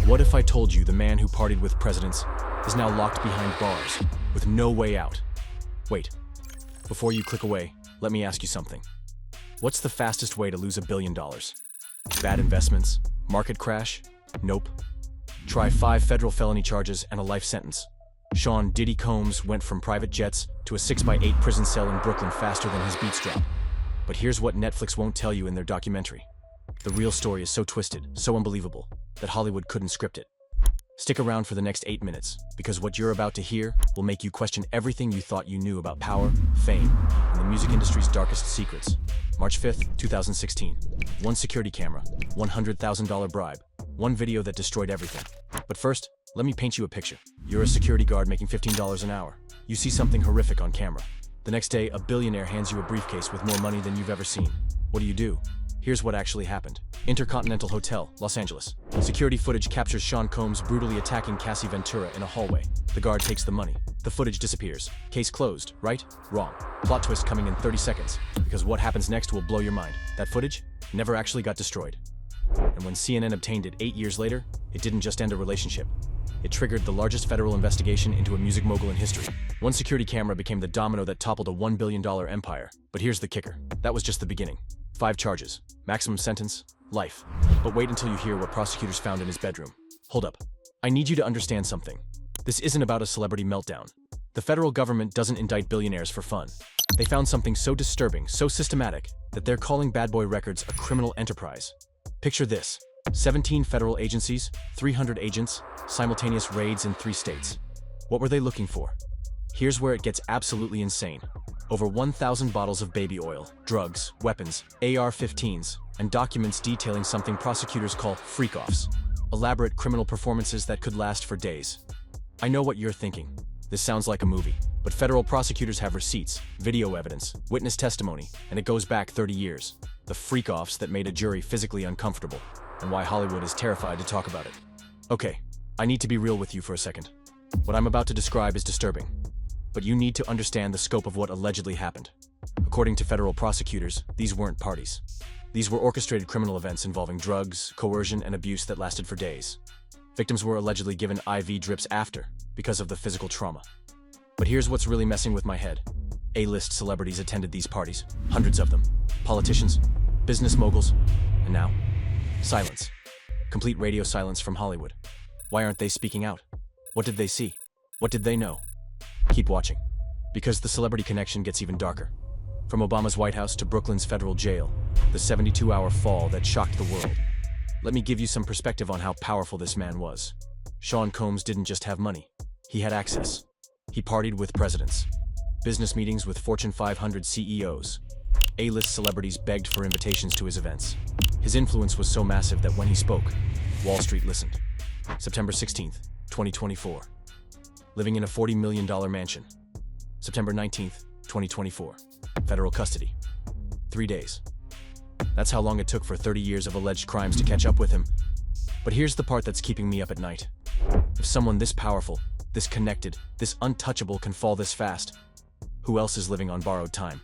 What if I told you the man who partied with presidents is now locked behind bars with no way out? Wait, before you click away, let me ask you something. What's the fastest way to lose $1 billion? Bad investments? Market crash? Nope. Try 5 federal felony charges and a life sentence. Sean Diddy Combs went from private jets to a 6x8 prison cell in Brooklyn faster than his beats drop. But here's what Netflix won't tell you in their documentary. The real story is so twisted, so unbelievable, that Hollywood couldn't script it. Stick around for the next 8 minutes, because what you're about to hear will make you question everything you thought you knew about power, fame, and the music industry's darkest secrets. March 5th, 2016. One security camera, $100,000 bribe, one video that destroyed everything. But first, let me paint you a picture. You're a security guard making $15 an hour. You see something horrific on camera. The next day, a billionaire hands you a briefcase with more money than you've ever seen. What do? Here's what actually happened. Intercontinental Hotel, Los Angeles. Security footage captures Sean Combs brutally attacking Cassie Ventura in a hallway. The guard takes the money. The footage disappears. Case closed, right? Wrong. Plot twist coming in 30 seconds. Because what happens next will blow your mind. That footage never actually got destroyed. And when CNN obtained it 8 years later, it didn't just end a relationship. It triggered the largest federal investigation into a music mogul in history. One security camera became the domino that toppled a $1 billion empire. But here's the kicker. That was just the beginning. 5 charges. Maximum sentence, life. But wait until you hear what prosecutors found in his bedroom. Hold up. I need you to understand something. This isn't about a celebrity meltdown. The federal government doesn't indict billionaires for fun. They found something so disturbing, so systematic, that they're calling Bad Boy Records a criminal enterprise. Picture this. 17 federal agencies, 300 agents, simultaneous raids in 3 states. What were they looking for? Here's where it gets absolutely insane. Over 1,000 bottles of baby oil, drugs, weapons, AR-15s, and documents detailing something prosecutors call freak-offs. Elaborate criminal performances that could last for days. I know what you're thinking. This sounds like a movie. But federal prosecutors have receipts, video evidence, witness testimony, and it goes back 30 years. The freak-offs that made a jury physically uncomfortable, and why Hollywood is terrified to talk about it. Okay, I need to be real with you for a second. What I'm about to describe is disturbing. But you need to understand the scope of what allegedly happened. According to federal prosecutors, these weren't parties. These were orchestrated criminal events involving drugs, coercion, and abuse that lasted for days. Victims were allegedly given IV drips after, because of the physical trauma. But here's what's really messing with my head. A-list celebrities attended these parties, hundreds of them. Politicians, business moguls, and now, silence. Complete radio silence from Hollywood. Why aren't they speaking out? What did they see? What did they know? Keep watching, because the celebrity connection gets even darker. From Obama's White House to Brooklyn's federal jail, the 72-hour fall that shocked the world. Let me give you some perspective on how powerful this man was. Sean Combs didn't just have money, he had access. He partied with presidents, business meetings with Fortune 500 CEOs. A-list celebrities begged for invitations to his events. His influence was so massive that when he spoke, Wall Street listened. September 16th, 2024. Living in a $40 million mansion. September 19th, 2024. Federal custody. 3 days. That's how long it took for 30 years of alleged crimes to catch up with him. But here's the part that's keeping me up at night. If someone this powerful, this connected, this untouchable can fall this fast, who else is living on borrowed time?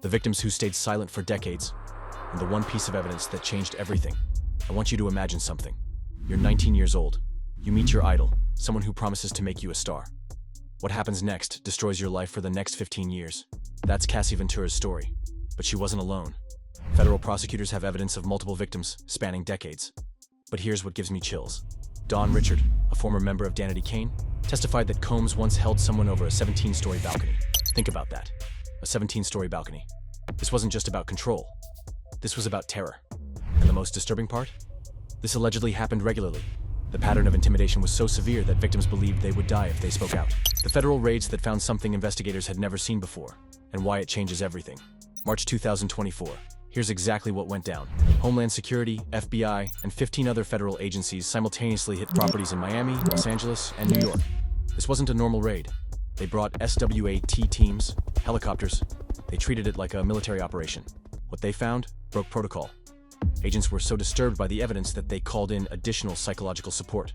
The victims who stayed silent for decades, and the one piece of evidence that changed everything. I want you to imagine something. You're 19 years old. You meet your idol, someone who promises to make you a star. What happens next destroys your life for the next 15 years. That's Cassie Ventura's story. But she wasn't alone. Federal prosecutors have evidence of multiple victims spanning decades. But here's what gives me chills. Don Richard, a former member of Danity Kane, testified that Combs once held someone over a 17-story balcony. Think about that. A 17-story balcony. This wasn't just about control. This was about terror. And the most disturbing part? This allegedly happened regularly. The pattern of intimidation was so severe that victims believed they would die if they spoke out. The federal raids that found something investigators had never seen before, and why it changes everything. March 2024. Here's exactly what went down. Homeland Security, FBI, and 15 other federal agencies simultaneously hit properties in Miami, Los Angeles, and New York. This wasn't a normal raid. They brought SWAT teams, helicopters. They treated it like a military operation. What they found broke protocol. Agents were so disturbed by the evidence that they called in additional psychological support.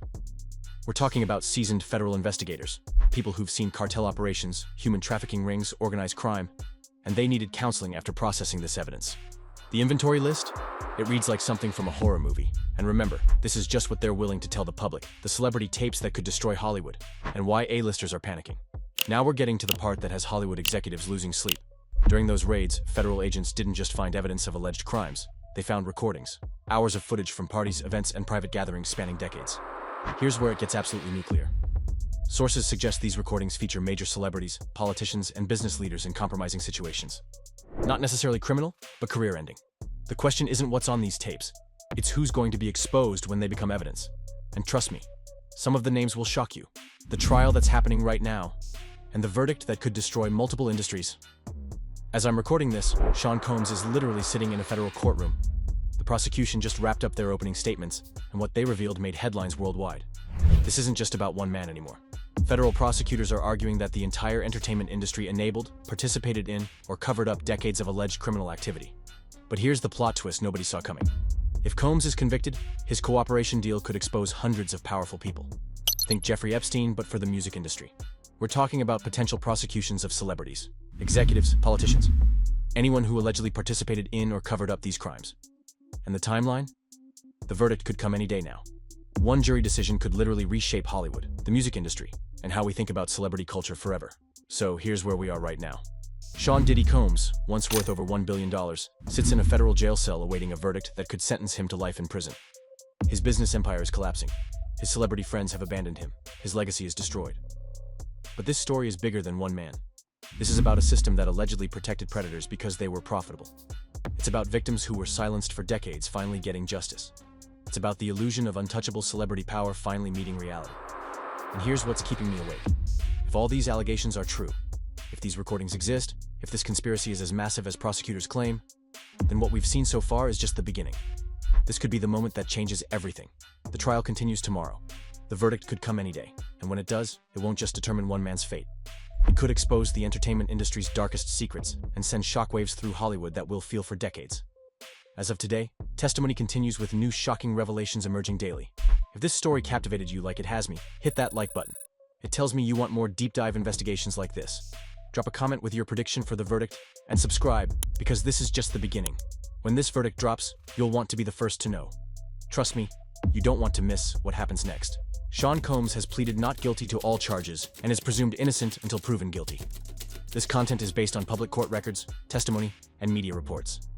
We're talking about seasoned federal investigators, people who've seen cartel operations, human trafficking rings, organized crime, and they needed counseling after processing this evidence. The inventory list? It reads like something from a horror movie. And remember, this is just what they're willing to tell the public, the celebrity tapes that could destroy Hollywood, and why A-listers are panicking. Now we're getting to the part that has Hollywood executives losing sleep. During those raids, federal agents didn't just find evidence of alleged crimes. They found recordings, hours of footage from parties, events, and private gatherings spanning decades. Here's where it gets absolutely nuclear. Sources suggest these recordings feature major celebrities, politicians, and business leaders in compromising situations. Not necessarily criminal, but career-ending. The question isn't what's on these tapes. It's who's going to be exposed when they become evidence. And trust me, some of the names will shock you. The trial that's happening right now, and the verdict that could destroy multiple industries. As I'm recording this, Sean Combs is literally sitting in a federal courtroom. The prosecution just wrapped up their opening statements, and what they revealed made headlines worldwide. This isn't just about one man anymore. Federal prosecutors are arguing that the entire entertainment industry enabled, participated in, or covered up decades of alleged criminal activity. But here's the plot twist nobody saw coming. If Combs is convicted, his cooperation deal could expose hundreds of powerful people. Think Jeffrey Epstein, but for the music industry. We're talking about potential prosecutions of celebrities, executives, politicians, anyone who allegedly participated in or covered up these crimes. And the timeline? The verdict could come any day now. One jury decision could literally reshape Hollywood, the music industry, and how we think about celebrity culture forever. So here's where we are right now. Sean Diddy Combs, once worth over $1 billion, sits in a federal jail cell awaiting a verdict that could sentence him to life in prison. His business empire is collapsing. His celebrity friends have abandoned him. His legacy is destroyed. But this story is bigger than one man. This is about a system that allegedly protected predators because they were profitable. It's about victims who were silenced for decades finally getting justice. It's about the illusion of untouchable celebrity power finally meeting reality. And here's what's keeping me awake. If all these allegations are true, if these recordings exist, if this conspiracy is as massive as prosecutors claim, then what we've seen so far is just the beginning. This could be the moment that changes everything. The trial continues tomorrow. The verdict could come any day, and when it does, it won't just determine one man's fate. It could expose the entertainment industry's darkest secrets and send shockwaves through Hollywood that we'll feel for decades. As of today, testimony continues with new shocking revelations emerging daily. If this story captivated you like it has me, hit that like button. It tells me you want more deep dive investigations like this. Drop a comment with your prediction for the verdict, and subscribe, because this is just the beginning. When this verdict drops, you'll want to be the first to know. Trust me, you don't want to miss what happens next. Sean Combs has pleaded not guilty to all charges and is presumed innocent until proven guilty. This content is based on public court records, testimony, and media reports.